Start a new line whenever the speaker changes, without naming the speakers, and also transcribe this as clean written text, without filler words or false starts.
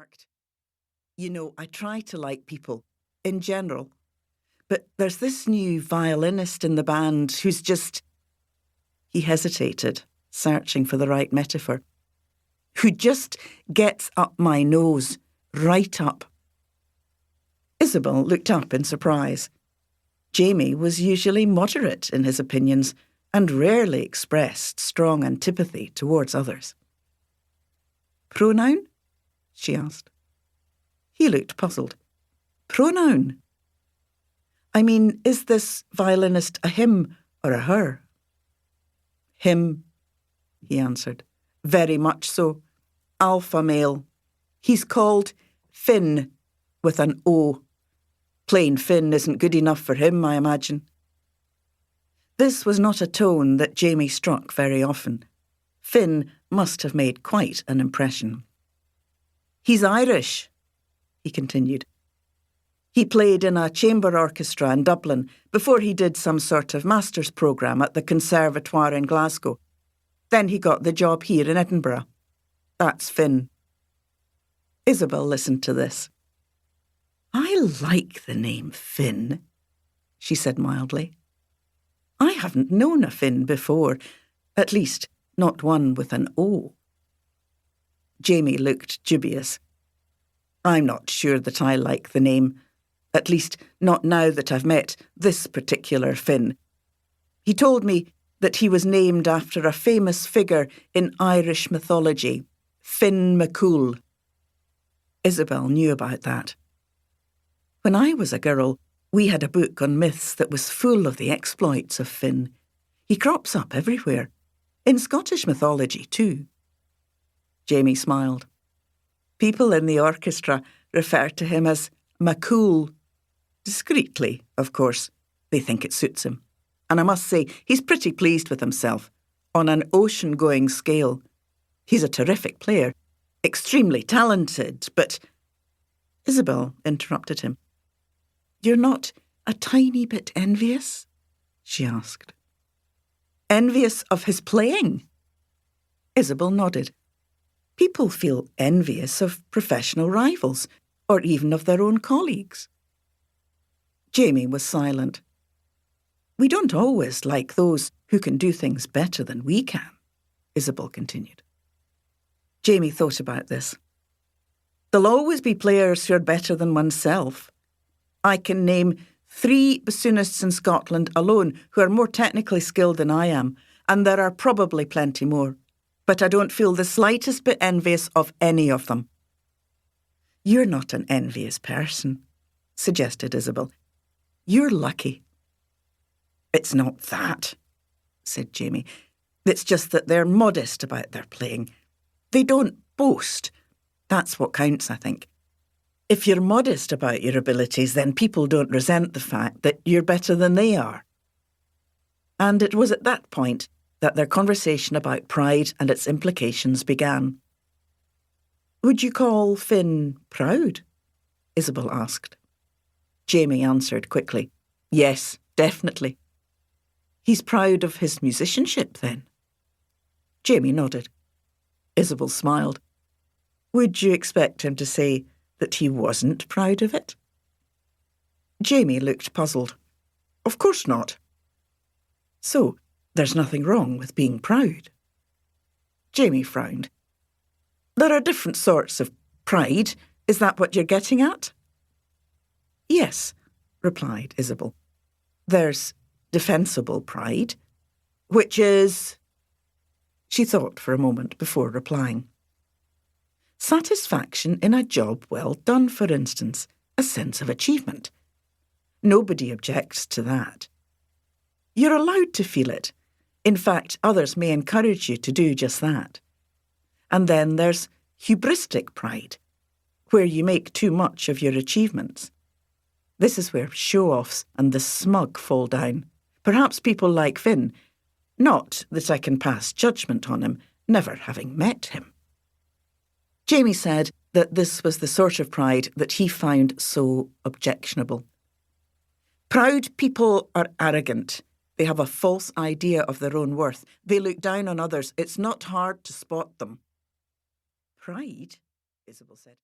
remarked. You know, I try to like people, in general. But there's this new violinist in the band who's just... He hesitated, searching for the right metaphor. Who just gets up my nose, right up. Isabel looked up in surprise. Jamie was usually moderate in his opinions and rarely expressed strong antipathy towards others. Pronoun? She asked. He looked puzzled. Pronoun? I mean, is this violinist a him or a her? Him, he answered. Very much so. Alpha male. He's called Finn, with an O. Plain Finn isn't good enough for him, I imagine. This was not a tone that Jamie struck very often. Finn must have made quite an impression. He's Irish, he continued. He played in a chamber orchestra in Dublin before he did some sort of master's programme at the Conservatoire in Glasgow. Then he got the job here in Edinburgh. That's Finn. Isabel listened to this. I like the name Finn, she said mildly. I haven't known a Finn before, at least not one with an O. Jamie looked dubious. I'm not sure that I like the name, at least not now that I've met this particular Finn. He told me that he was named after a famous figure in Irish mythology, Finn McCall. Isabel knew about that. When I was a girl, we had a book on myths that was full of the exploits of Finn. He crops up everywhere, in Scottish mythology too. Jamie smiled. People in the orchestra refer to him as McCool. Discreetly, of course. They think it suits him. And I must say, he's pretty pleased with himself, on an ocean-going scale. He's a terrific player, extremely talented, but... Isabel interrupted him. You're not a tiny bit envious? She asked. Envious of his playing? Isabel nodded. People feel envious of professional rivals, or even of their own colleagues. Jamie was silent. We don't always like those who can do things better than we can, Isabel continued. Jamie thought about this. There'll always be players who are better than oneself. I can name 3 bassoonists in Scotland alone who are more technically skilled than I am, and there are probably plenty more. But I don't feel the slightest bit envious of any of them. You're not an envious person, suggested Isabel. You're lucky. It's not that, said Jamie. It's just that they're modest about their playing. They don't boast. That's what counts, I think. If you're modest about your abilities, then people don't resent the fact that you're better than they are. And it was at that point that their conversation about pride and its implications began. Would you call Finn proud? Isabel asked. Jamie answered quickly. Yes, definitely. He's proud of his musicianship, then? Jamie nodded. Isabel smiled. Would you expect him to say that he wasn't proud of it? Jamie looked puzzled. Of course not. So, there's nothing wrong with being proud? Jamie frowned. There are different sorts of pride. Is that what you're getting at? Yes, replied Isabel. There's defensible pride, which is... She thought for a moment before replying. Satisfaction in a job well done, for instance, a sense of achievement. Nobody objects to that. You're allowed to feel it. In fact, others may encourage you to do just that. And then there's hubristic pride, where you make too much of your achievements. This is where show-offs and the smug fall down. Perhaps people like Finn. Not that I can pass judgment on him, never having met him. Jamie said that this was the sort of pride that he found so objectionable. Proud people are arrogant. They have a false idea of their own worth. They look down on others. It's not hard to spot them. Pride, Isabel said.